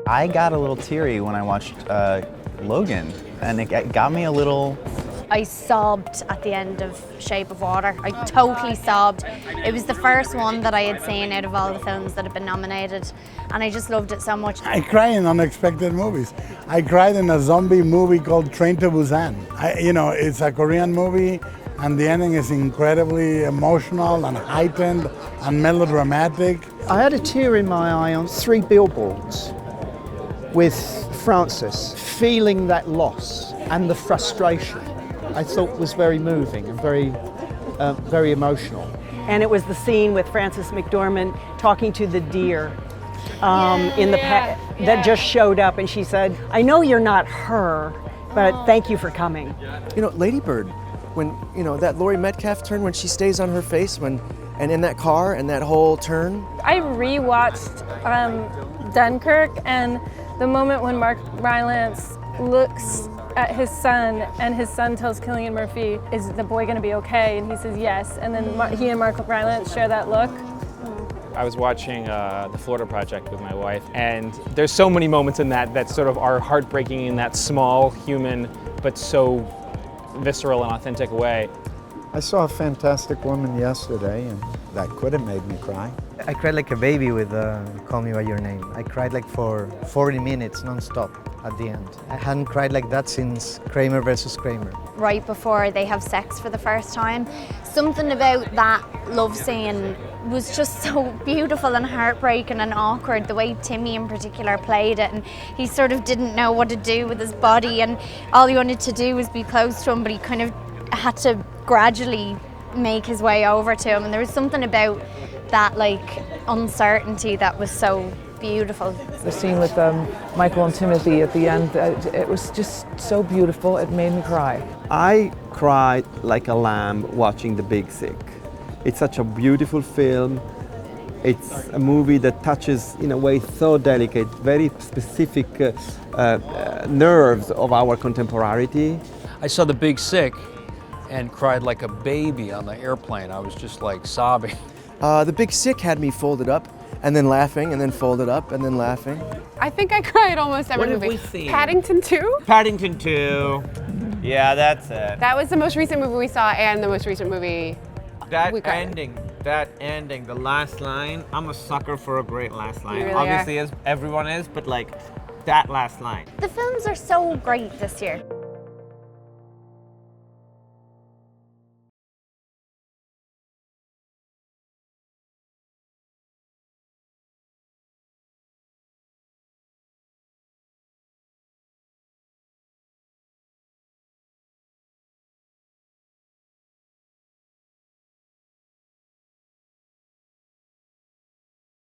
I got a little teary when I watched Logan, and it got me a little... I sobbed at the end of Shape of Water. I totally sobbed. It was the first one that I had seen out of all the films that had been nominated, and I just loved it so much. I cry in unexpected movies. I cried in a zombie movie called Train to Busan. It's a Korean movie, and the ending is incredibly emotional and heightened and melodramatic. I had a tear in my eye on 3 billboards with Frances feeling that loss and the frustration. I thought was very moving and very emotional. And it was the scene with Frances McDormand talking to the deer that just showed up, and she said, "I know you're not her, but thank you for coming." Lady Bird, when that Laurie Metcalf turn when she stays on her face and in that car and that whole turn. I rewatched Dunkirk, and the moment when Mark Rylance looks at his son, and his son tells Cillian Murphy, "Is the boy going to be okay?" And he says yes, and then he and Mark Rylance share that look. I was watching the Florida Project with my wife, and there's so many moments in that sort of are heartbreaking in that small, human, but so visceral and authentic way. I saw A Fantastic Woman yesterday, and that could have made me cry. I cried like a baby with Call Me By Your Name. I cried like for 40 minutes non-stop at the end. I hadn't cried like that since Kramer versus Kramer. Right before they have sex for the first time, something about that love scene was just so beautiful and heartbreaking and awkward, the way Timmy in particular played it, and he sort of didn't know what to do with his body, and all he wanted to do was be close to him, but he kind of had to gradually make his way over to him, and there was something about that uncertainty that was so beautiful. The scene with Michael and Timothy at the end, it was just so beautiful, it made me cry. I cried like a lamb watching The Big Sick. It's such a beautiful film. It's a movie that touches in a way so delicate, very specific nerves of our contemporaneity. I saw The Big Sick and cried like a baby on the airplane. I was just like sobbing. The Big Sick had me folded up and then laughing and then folded up and then laughing. I think I cried almost every movie. What have we seen? Paddington 2? Paddington 2. Yeah, that's it. That was the most recent movie we saw, and the most recent movie we cried. That ending, the last line. I'm a sucker for a great last line. You really Obviously, as everyone is, but that last line. The films are so great this year.